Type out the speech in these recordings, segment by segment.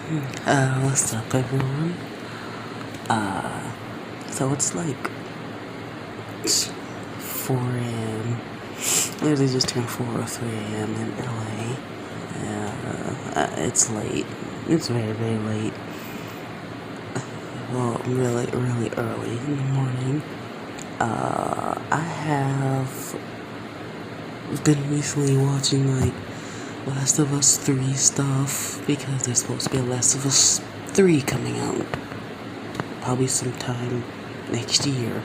What's up, everyone? So it's like 4 a.m. Literally just turned 4 or 3 a.m. in LA. It's late. It's very, very late. Well, really, really early in the morning. I have been recently watching like Last of Us 3 stuff because there's supposed to be a Last of Us 3 coming out probably sometime next year.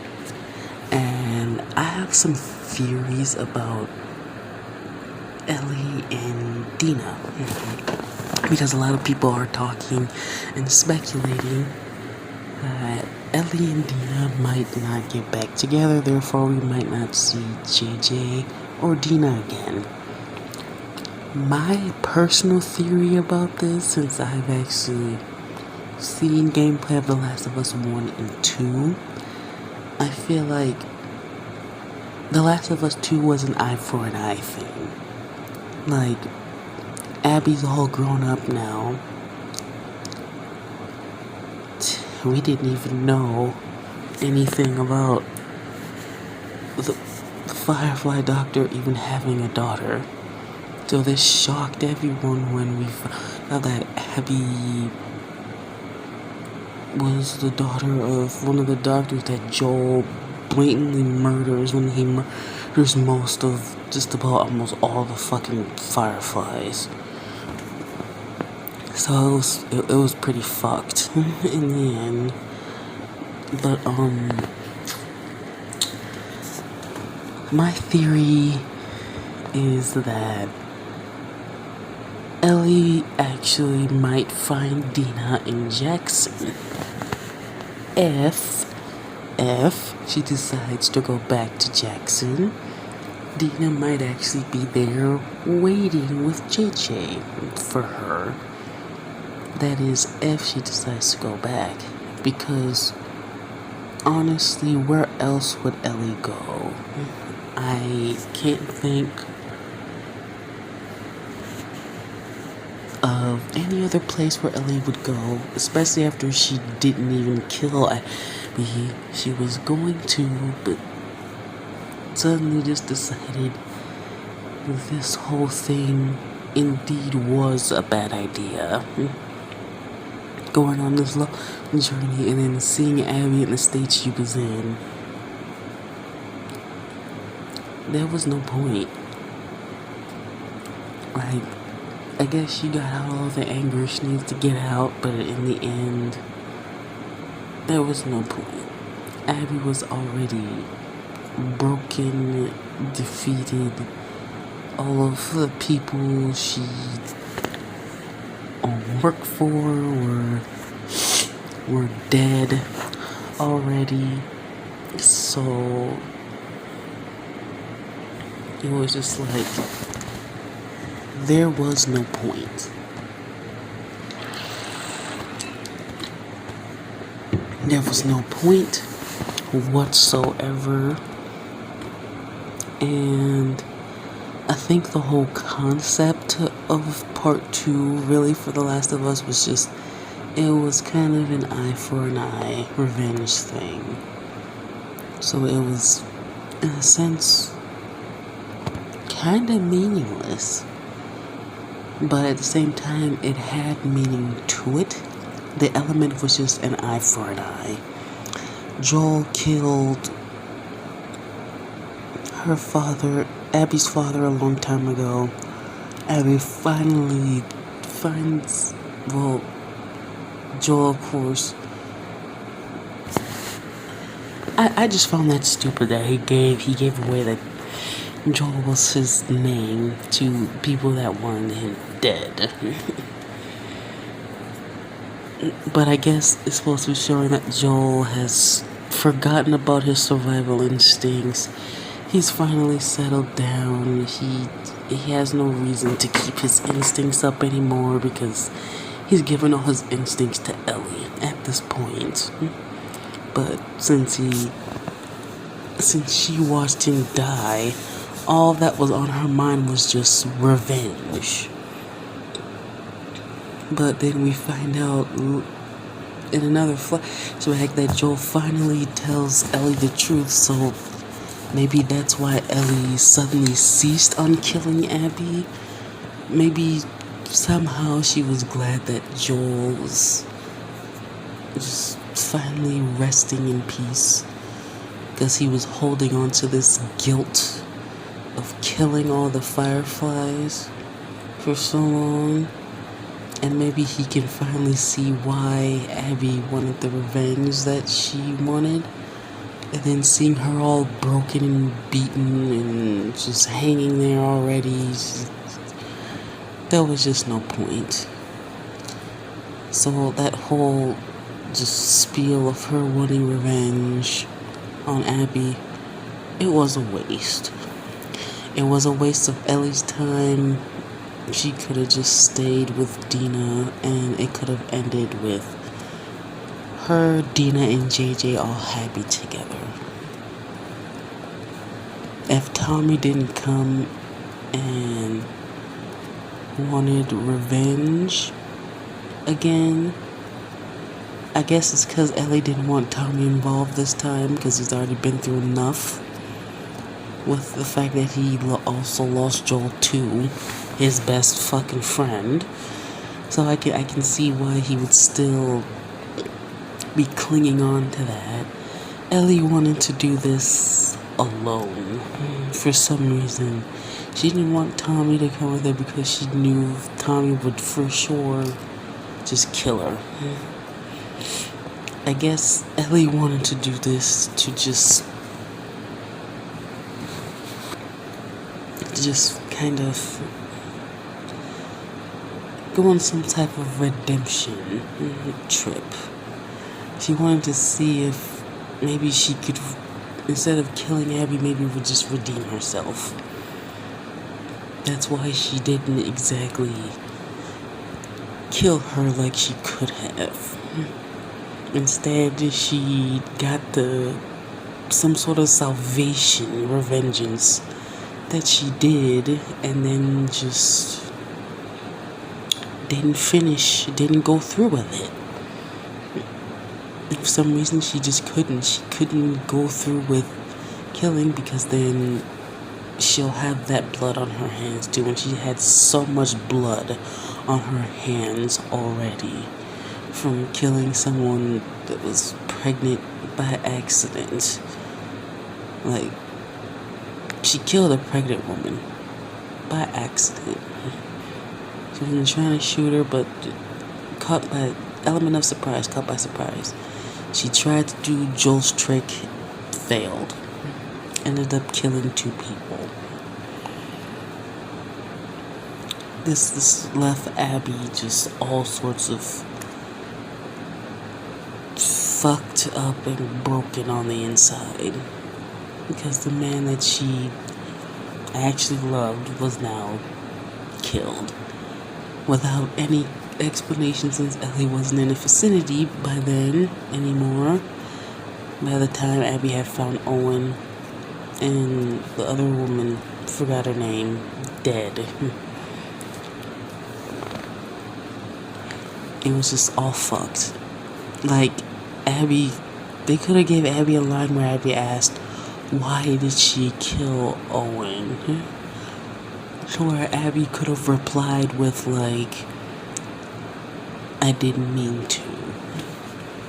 And I have some theories about Ellie and Dina. Because a lot of people are talking and speculating that Ellie and Dina might not get back together, therefore we might not see JJ or Dina again. My personal theory about this, since I've actually seen gameplay of The Last of Us 1 and 2, I feel like The Last of Us 2 was an eye for an eye thing. Like, Abby's all grown up now. We didn't even know anything about the Firefly Doctor even having a daughter. So this shocked everyone when we found out that Abby was the daughter of one of the doctors that Joel blatantly murders when he murders just about almost all the fucking Fireflies. So it was pretty fucked in the end. But my theory is that Ellie actually might find Dina in Jackson if she decides to go back to Jackson. Dina might actually be there waiting with JJ for her. That is, if she decides to go back. Because honestly, where else would Ellie go? I can't think of any other place where Ellie would go, especially after she didn't even kill Abby. She was going to, but suddenly just decided this whole thing indeed was a bad idea. Going on this long journey and then seeing Abby in the state she was in. There was no point. Like, I guess she got out all the anger she needs to get out, but in the end, there was no point. Abby was already broken, defeated. All of the people she worked for were dead already. So it was just like, there was no point. There was no point whatsoever. And I think the whole concept of Part 2 really for The Last of Us was just, it was kind of an eye for an eye revenge thing. So it was, in a sense, kind of meaningless. But at the same time, it had meaning to it. The element was just an eye for an eye. Joel killed her father, Abby's father, a long time ago. Abby finally finds, well, Joel, of course. I just found that stupid that he gave away that Joel was his name to people that wanted him dead. But I guess it's supposed to be showing that Joel has forgotten about his survival instincts. He's finally settled down. He has no reason to keep his instincts up anymore because he's given all his instincts to Ellie at this point. But since she watched him die, all that was on her mind was just revenge. But then we find out in another flashback that Joel finally tells Ellie the truth, so maybe that's why Ellie suddenly ceased on killing Abby. Maybe somehow she was glad that Joel was just finally resting in peace, because he was holding on to this guilt of killing all the fireflies for so long. And maybe he can finally see why Abby wanted the revenge that she wanted. And then seeing her all broken and beaten and just hanging there already, there was just no point. So that whole just spiel of her wanting revenge on Abby, it was a waste. It was a waste of Ellie's time. She could have just stayed with Dina, and it could have ended with her, Dina, and JJ all happy together. If Tommy didn't come and wanted revenge again, I guess it's because Ellie didn't want Tommy involved this time, because he's already been through enough with the fact that he also lost Joel II, his best fucking friend. So I can see why he would still be clinging on to that. Ellie wanted to do this alone for some reason. She didn't want Tommy to come with her because she knew Tommy would for sure just kill her. I guess Ellie wanted to do this to just kind of go on some type of redemption trip. She wanted to see if maybe she could, instead of killing Abby, maybe would just redeem herself. That's why she didn't exactly kill her like she could have. Instead, she got some sort of salvation, revengeance that she did, and then just didn't go through with it. For some reason, she just couldn't. She couldn't go through with killing, because then she'll have that blood on her hands too, and she had so much blood on her hands already from killing someone that was pregnant by accident. Like, she killed a pregnant woman by accident. She wasn't trying to shoot her, but caught by element of surprise, caught by surprise. She tried to do Joel's trick, failed. Ended up killing 2 people. This left Abby just all sorts of fucked up and broken on the inside, because the man that she actually loved was now killed without any explanation, since Ellie wasn't in the vicinity by then anymore. By the time Abby had found Owen and the other woman, forgot her name, dead. It was just all fucked. Like, Abby, they could have gave Abby a line where Abby asked, why did she kill Owen? Where Abby could have replied with, like, I didn't mean to.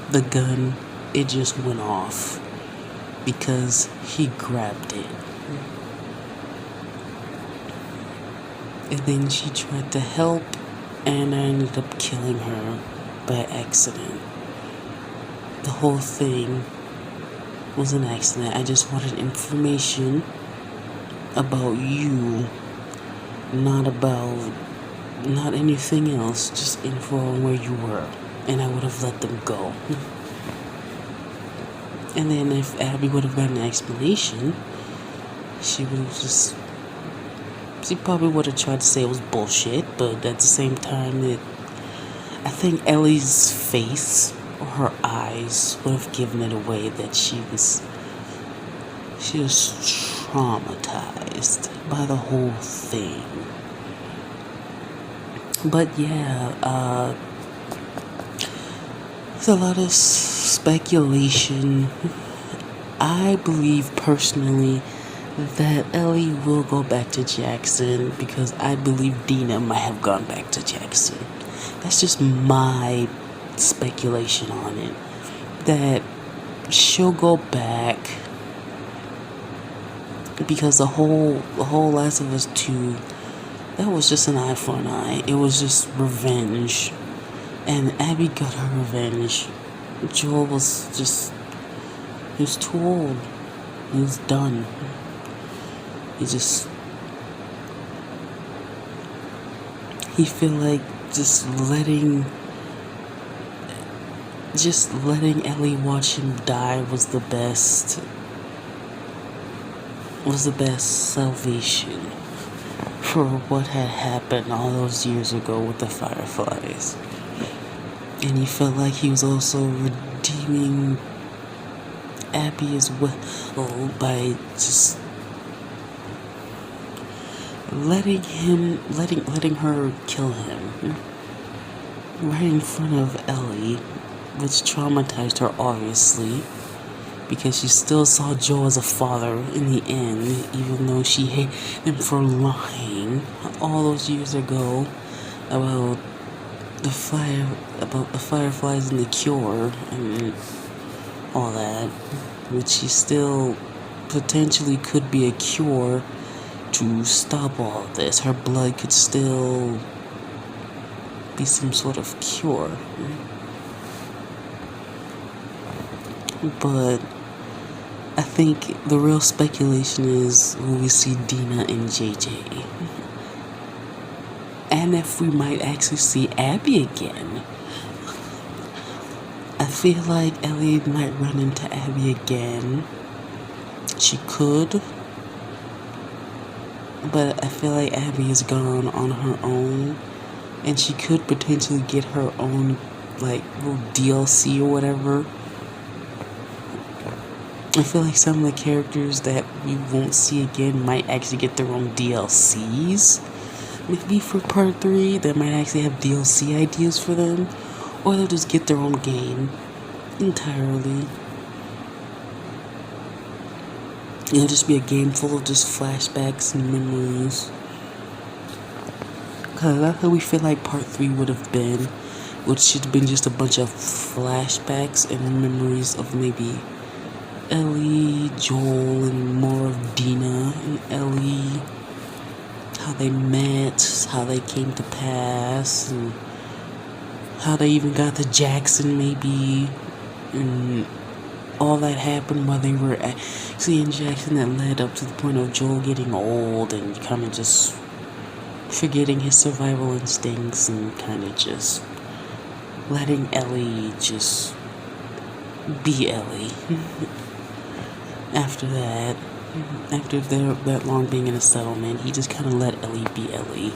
The gun, it just went off because he grabbed it. And then she tried to help, and I ended up killing her by accident. The whole thing was an accident. I just wanted information about you, not anything else, just info on where you were, and I would have let them go. And then if Abby would have gotten an explanation, she probably would have tried to say it was bullshit, but at the same time, I think Ellie's face or her eyes would have given it away that she was traumatized by the whole thing. But yeah, there's a lot of speculation. I believe personally that Ellie will go back to Jackson because I believe Dina might have gone back to Jackson. That's just my speculation on it. That she'll go back because the whole Last of Us 2, that was just an eye for an eye. It was just revenge. And Abby got her revenge. Joel was just, he was too old. He was done. He feel like just letting Ellie watch him die was the best salvation for what had happened all those years ago with the Fireflies. And he felt like he was also redeeming Abby as well by just letting her kill him right in front of Ellie, which traumatized her obviously, because she still saw Joe as a father in the end, even though she hated him for lying all those years ago about the Fireflies and the cure and all that, which she still potentially could be a cure to stop all of this. Her blood could still be some sort of cure. But I think the real speculation is, will we see Dina and JJ? And if we might actually see Abby again. I feel like Ellie might run into Abby again. She could. But I feel like Abby is gone on her own. And she could potentially get her own, like, little DLC or whatever. I feel like some of the characters that we won't see again might actually get their own DLCs. Maybe for Part 3, they might actually have DLC ideas for them. Or they'll just get their own game entirely. It'll just be a game full of just flashbacks and memories. Because that's how we feel like Part 3 would have been. Which should have been just a bunch of flashbacks and memories of maybe Ellie, Joel, and more of Dina and Ellie. How they met, how they came to pass, and how they even got to Jackson maybe. And all that happened while they were actually in Jackson, that led up to the point of Joel getting old and kind of just forgetting his survival instincts and kind of just letting Ellie just be Ellie. After that, after that long being in a settlement, he just kind of let Ellie be Ellie.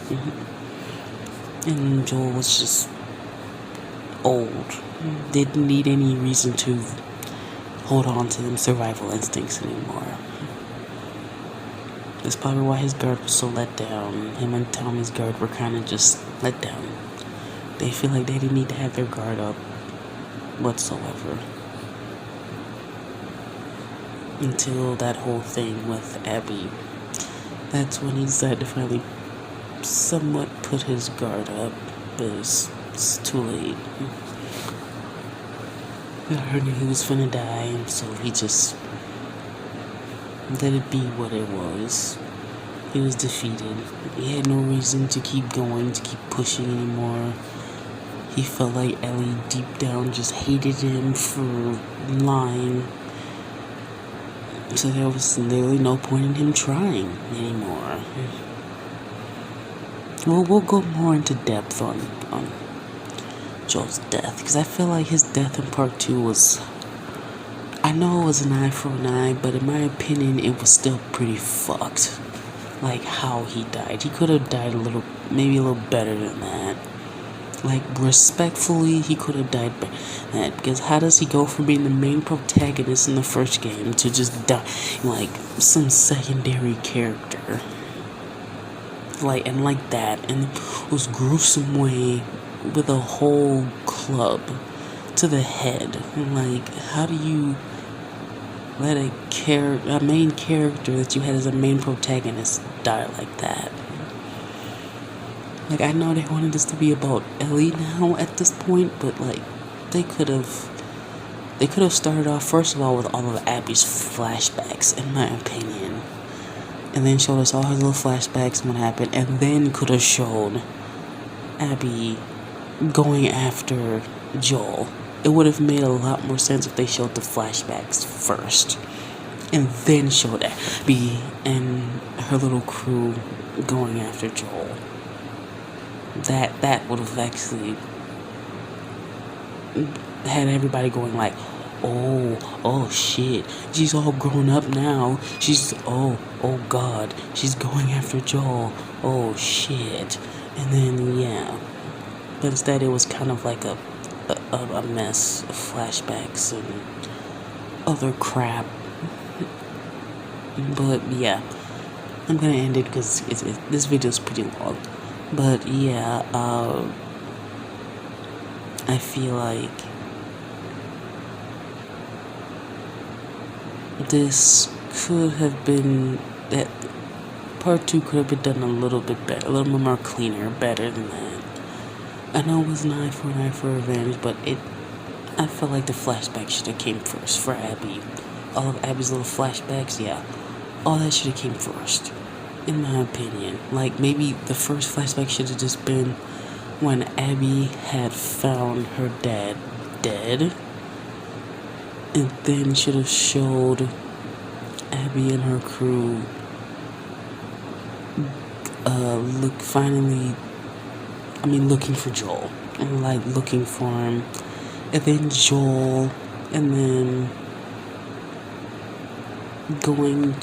And Joel was just old. Didn't need any reason to hold on to them survival instincts anymore. That's probably why his guard was so let down. Him and Tommy's guard were kind of just let down. They feel like they didn't need to have their guard up whatsoever. Until that whole thing with Abby. That's when he decided to finally somewhat put his guard up. But it's too late. I heard he was finna die, and so he just let it be what it was. He was defeated. He had no reason to keep going, to keep pushing anymore. He felt like Ellie deep down just hated him for lying. So there was literally no point in him trying anymore. Well, we'll go more into depth on Joel's death, because I feel like his death in Part 2 was, I know it was an eye for an eye, but in my opinion, it was still pretty fucked. Like, how he died. He could have died maybe a little better than that. Like, respectfully, he could have died better than that. Because how does he go from being the main protagonist in the first game to just die like some secondary character? like that, in the most gruesome way, with a whole club to the head. Like, how do you let a main character that you had as a main protagonist die like that? Like, I know they wanted this to be about Ellie now at this point, but like, they could have started off first of all with all of Abby's flashbacks, in my opinion, and then showed us all her little flashbacks and what happened, and then could have showed Abby going after Joel. It would have made a lot more sense if they showed the flashbacks first, and then showed Abby and her little crew going after Joel. That would have actually had everybody going like, oh shit, she's all grown up now. She's, oh god, she's going after Joel. Oh shit. And then, yeah. But instead it was kind of like a mess of flashbacks and other crap. But yeah, I'm gonna end it because this video is pretty long. But yeah, I feel like this could have been, that part 2 could have been done a little bit better, a little more cleaner, better than that. I know it was an eye for revenge, but I felt like the flashback should have came first for Abby. All of Abby's little flashbacks, yeah, all that should have came first, in my opinion. Like, maybe the first flashback should have just been when Abby had found her dad dead, and then should have showed Abby and her crew looking for Joel, and like looking for him, and then Joel, and then going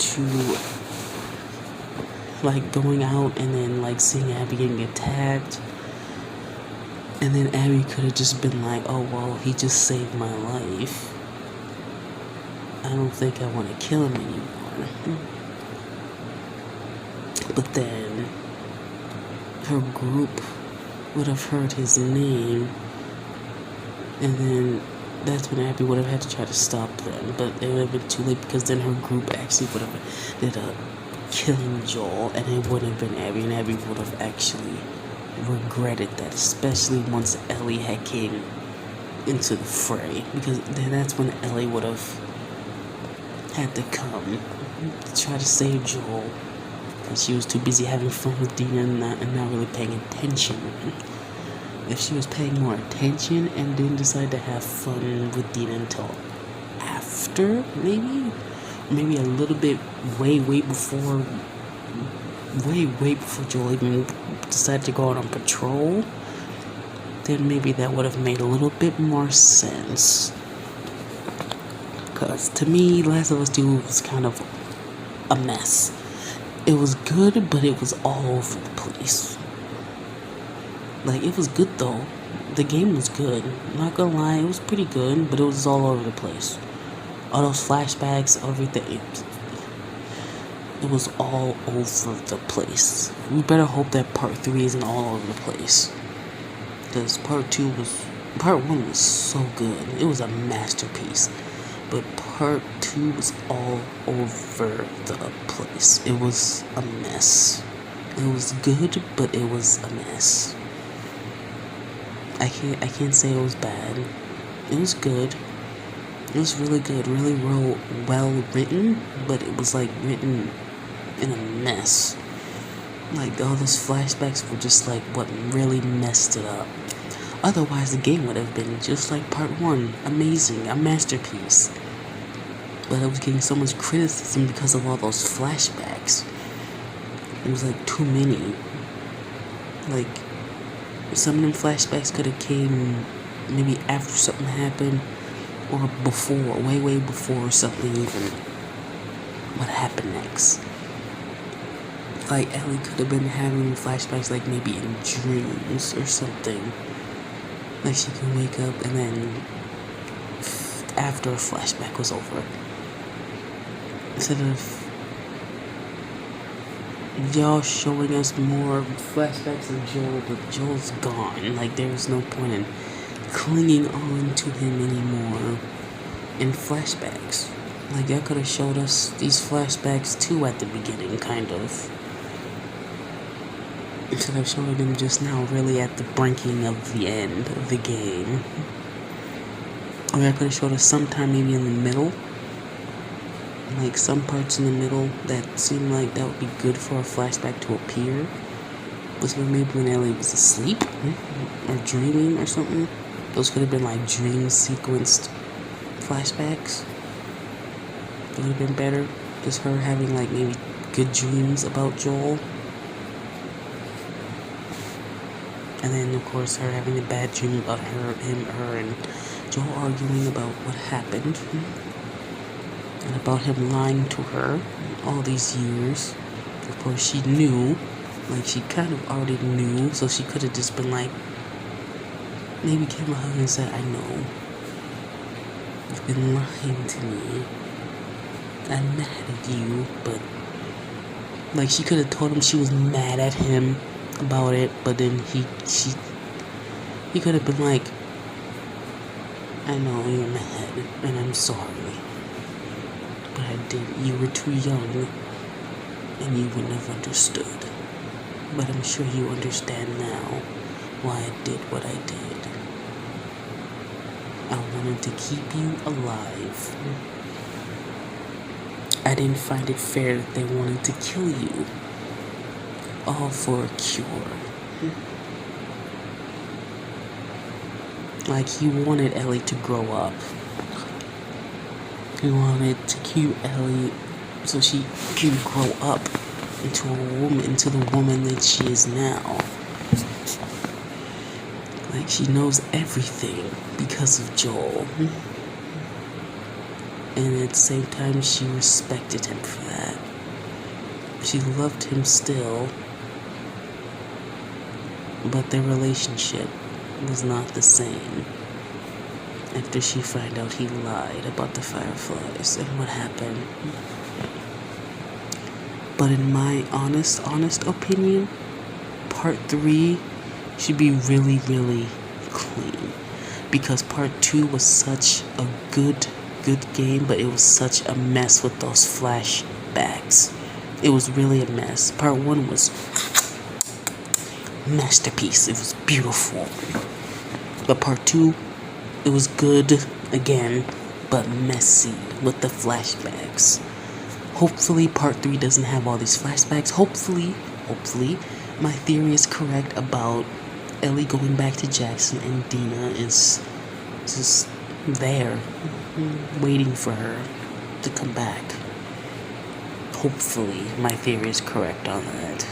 out and then like seeing Abby getting attacked, and then Abby could have just been like, oh well, he just saved my life, I don't think I want to kill him anymore. But then her group would have heard his name, and then that's when Abby would have had to try to stop them, but it would have been too late, because then her group actually would have ended up killing Joel, and it wouldn't have been Abby, and Abby would have actually regretted that, especially once Ellie had came into the fray, because then that's when Ellie would have had to come to try to save Joel, because she was too busy having fun with Dina and not really paying attention. If she was paying more attention and didn't decide to have fun with Dina until after, maybe a little bit way before Joel even decided to go out on patrol, then maybe that would have made a little bit more sense. Because to me, Last of Us 2 was kind of a mess. It was good, but it was all over the place. Like, it was good though. The game was good. I'm not gonna lie, it was pretty good, but it was all over the place. All those flashbacks, everything. It was all over the place. We better hope that part 3 isn't all over the place. Because part 1 was so good. It was a masterpiece. But part 2 was all over the place. It was a mess. It was good, but it was a mess. I can't say it was bad. It was good. It was really good, really well written, but it was like written in a mess. Like, all those flashbacks were just like what really messed it up. Otherwise, the game would have been just like part 1, amazing, a masterpiece. But I was getting so much criticism because of all those flashbacks. It was like too many. Like, some of them flashbacks could have came maybe after something happened, or before, way before something even what happened next. Like, Ellie could have been having flashbacks, like maybe in dreams or something. Like, she can wake up and then after a flashback was over, instead of y'all showing us more flashbacks of Joel, but Joel's gone. Like, there's no point in clinging on to him anymore in flashbacks. Like, y'all could have showed us these flashbacks too at the beginning, kind of. Instead of showing them just now, really at the brinking of the end of the game. Or y'all could have showed us sometime maybe in the middle. Like, some parts in the middle that seemed like that would be good for a flashback to appear. Was maybe when Ellie was asleep or dreaming or something. Those could have been like dream sequenced flashbacks. It would have been better. Just her having like maybe good dreams about Joel. And then of course her having a bad dream about her and Joel arguing about what happened. And about him lying to her all these years. Of course she knew. Like, she kind of already knew, so she could have just been like, maybe gave him a hug and said, I know. You've been lying to me. I'm mad at you, but, like, she could have told him she was mad at him about it, but then he could have been like, I know you're mad, and I'm sorry. But I did, you were too young, and you wouldn't have understood. But I'm sure you understand now why I did what I did. I wanted to keep you alive. I didn't find it fair that they wanted to kill you. All for a cure. Like, he wanted Ellie to grow up. He wanted to keep Ellie so she can grow up into a woman, into the woman that she is now. Like, she knows everything because of Joel. And at the same time, she respected him for that. She loved him still. But their relationship was not the same. After she found out he lied about the fireflies and what happened. But in my honest opinion, Part 3 should be really, really clean. Because Part 2 was such a good game, but it was such a mess with those flashbacks. It was really a mess. Part 1 was masterpiece. It was beautiful. But Part 2, it was good again, but messy with the flashbacks. Hopefully Part 3 doesn't have all these flashbacks. Hopefully, my theory is correct about Ellie going back to Jackson and Dina is just there, waiting for her to come back. Hopefully my theory is correct on that.